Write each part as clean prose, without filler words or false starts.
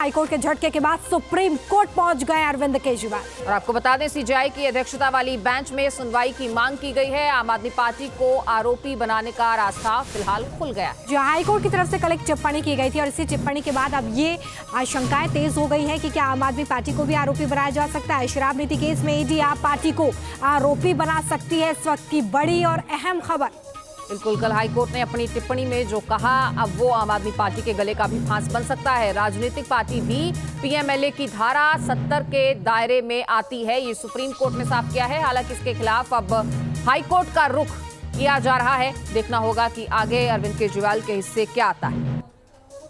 High court के झटके के बाद सुप्रीम कोर्ट पहुंच गए अरविंद केजरीवाल। और आपको बता दें, सीजेआई की अध्यक्षता वाली बेंच में सुनवाई की मांग की गई है। आम आदमी पार्टी को आरोपी बनाने का रास्ता फिलहाल खुल गया है। जो हाईकोर्ट की तरफ से कल एक टिप्पणी की गई थी और इसी टिप्पणी के बाद अब ये आशंकाएं तेज हो गई है कि क्या आम आदमी पार्टी को भी आरोपी बनाया जा सकता है। शराब नीति केस में ईडी आप पार्टी को आरोपी बना सकती है, इस वक्त की बड़ी और अहम खबर। बिल्कुल, कल हाईकोर्ट ने अपनी टिप्पणी में जो कहा, अब वो आम आदमी पार्टी के गले का भी फांस बन सकता है। राजनीतिक पार्टी भी पीएमएलए की धारा 70 के दायरे में आती है, ये सुप्रीम कोर्ट ने साफ किया है। हालांकि इसके खिलाफ अब हाईकोर्ट का रुख किया जा रहा है। देखना होगा कि आगे अरविंद केजरीवाल के हिस्से क्या आता है।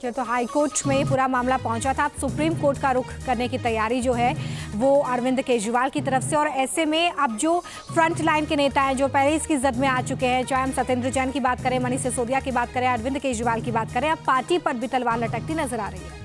तो हाईकोर्ट में पूरा मामला पहुंचा था, अब सुप्रीम कोर्ट का रुख करने की तैयारी जो है वो अरविंद केजरीवाल की तरफ से। और ऐसे में अब जो फ्रंट लाइन के नेता हैं, जो पहले इसकी जद में आ चुके हैं, चाहे हम सत्येंद्र जैन की बात करें, मनीष सिसोदिया की बात करें, अरविंद केजरीवाल की बात करें, अब पार्टी पर भी तलवार लटकती नजर आ रही है।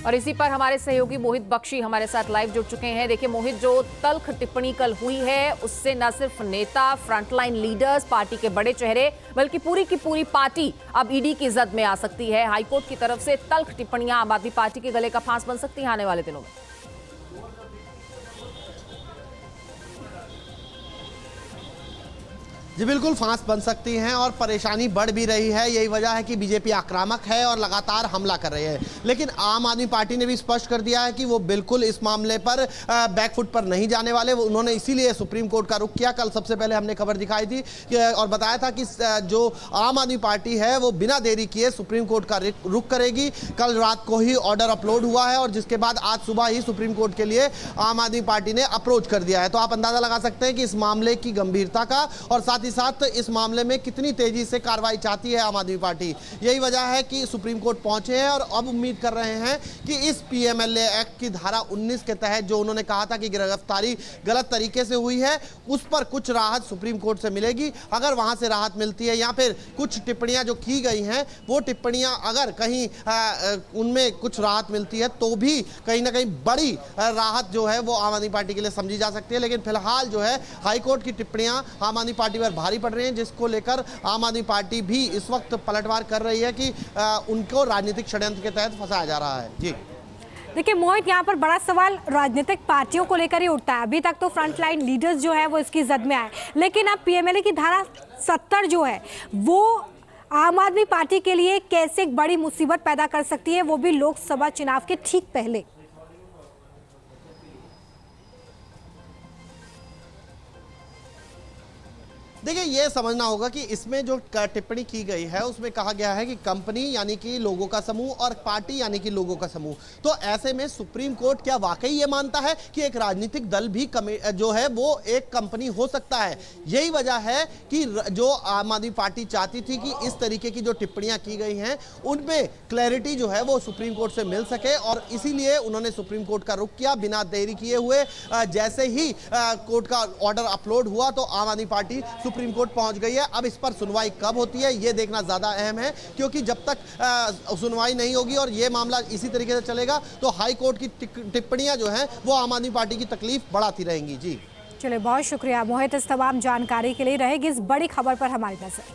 और इसी पर हमारे सहयोगी मोहित बख्शी हमारे साथ लाइव जुड़ चुके हैं। देखिए मोहित, जो तल्ख टिप्पणी कल हुई है उससे न सिर्फ नेता, फ्रंटलाइन लीडर्स, पार्टी के बड़े चेहरे, बल्कि पूरी की पूरी पार्टी अब ईडी की जद में आ सकती है। हाईकोर्ट की तरफ से तल्ख टिप्पणियां आम आदमी पार्टी के गले का फांस बन सकती हैं आने वाले दिनों में। जी बिल्कुल, फांस बन सकती हैं और परेशानी बढ़ भी रही है। यही वजह है कि बीजेपी आक्रामक है और लगातार हमला कर रही है। लेकिन आम आदमी पार्टी ने भी स्पष्ट कर दिया है कि वो बिल्कुल इस मामले पर बैकफुट पर नहीं जाने वाले। उन्होंने इसीलिए सुप्रीम कोर्ट का रुख किया। कल सबसे पहले हमने खबर दिखाई थी और बताया था कि जो आम आदमी पार्टी है वो बिना देरी किए सुप्रीम कोर्ट का रुख करेगी। कल रात को ही ऑर्डर अपलोड हुआ है और जिसके बाद आज सुबह ही सुप्रीम कोर्ट के लिए आम आदमी पार्टी ने अप्रोच कर दिया है। तो आप अंदाजा लगा सकते हैं कि इस मामले की गंभीरता का और साथ इस मामले में कितनी तेजी से कार्रवाई चाहती है आम आदमी पार्टी। यही वजह है कि सुप्रीम कोर्ट पहुंचे हैं और अब उम्मीद कर रहे हैं कि इस पीएमएलए एक्ट की धारा 19 के तहत जो उन्होंने कहा था कि गिरफ्तारी गलत तरीके से हुई है, उस पर कुछ राहत सुप्रीम कोर्ट से मिलेगी। अगर वहां से राहत मिलती है या फिर कुछ टिप्पणियां जो की गई हैं वो टिप्पणियां अगर कहीं उनमें कुछ राहत मिलती है तो भी कहीं ना कहीं बड़ी राहत जो है वो आम आदमी पार्टी के लिए समझी जा सकती है। लेकिन फिलहाल जो है हाईकोर्ट की टिप्पणियां आम आदमी पार्टी पर भारी पड़ रही हैं, जिसको लेकर आम आदमी पार्टी भी इस वक्त पलटवार कर रही है कि उनको राजनीतिक षड्यंत्र के तहत फंसाया जा रहा है। जी देखिए मोहित, यहाँ पर बड़ा सवाल राजनीतिक पार्टियों को लेकर ही उठता है। अभी तक तो फ्रंटलाइन लीडर्स जो है वो इसकी जद में आए, लेकिन अब पीएमएलए की धारा 70 जो है वो आम आदमी पार्टी के लिए कैसे एक बड़ी मुसीबत पैदा कर सकती है, वो भी लोकसभा चुनाव के ठीक पहले। देखिए, ये समझना होगा कि इसमें जो टिप्पणी की गई है उसमें कहा गया है कि कंपनी यानी कि लोगों का समूह और पार्टी यानी कि लोगों का समूह। तो ऐसे में सुप्रीम कोर्ट क्या वाकई ये मानता है कि एक राजनीतिक दल भी जो है वो एक कंपनी हो सकता है? यही वजह है कि जो आम आदमी पार्टी चाहती थी कि इस तरीके की जो टिप्पणियां की गई हैं उनमें क्लैरिटी जो है वो सुप्रीम कोर्ट से मिल सके और इसीलिए उन्होंने सुप्रीम कोर्ट का रुख किया बिना देरी किए हुए। जैसे ही कोर्ट का ऑर्डर अपलोड हुआ तो आम आदमी पार्टी सुप्रीम कोर्ट पहुंच गई है। अब इस पर सुनवाई कब होती है ये देखना ज्यादा अहम है, क्योंकि जब तक सुनवाई नहीं होगी और ये मामला इसी तरीके से चलेगा तो हाई कोर्ट की टिप्पणियां जो हैं वो आम आदमी पार्टी की तकलीफ बढ़ाती रहेंगी। जी चलिए, बहुत शुक्रिया मोहित इस तमाम जानकारी के लिए। रहेगी इस बड़ी खबर पर हमारी नजर।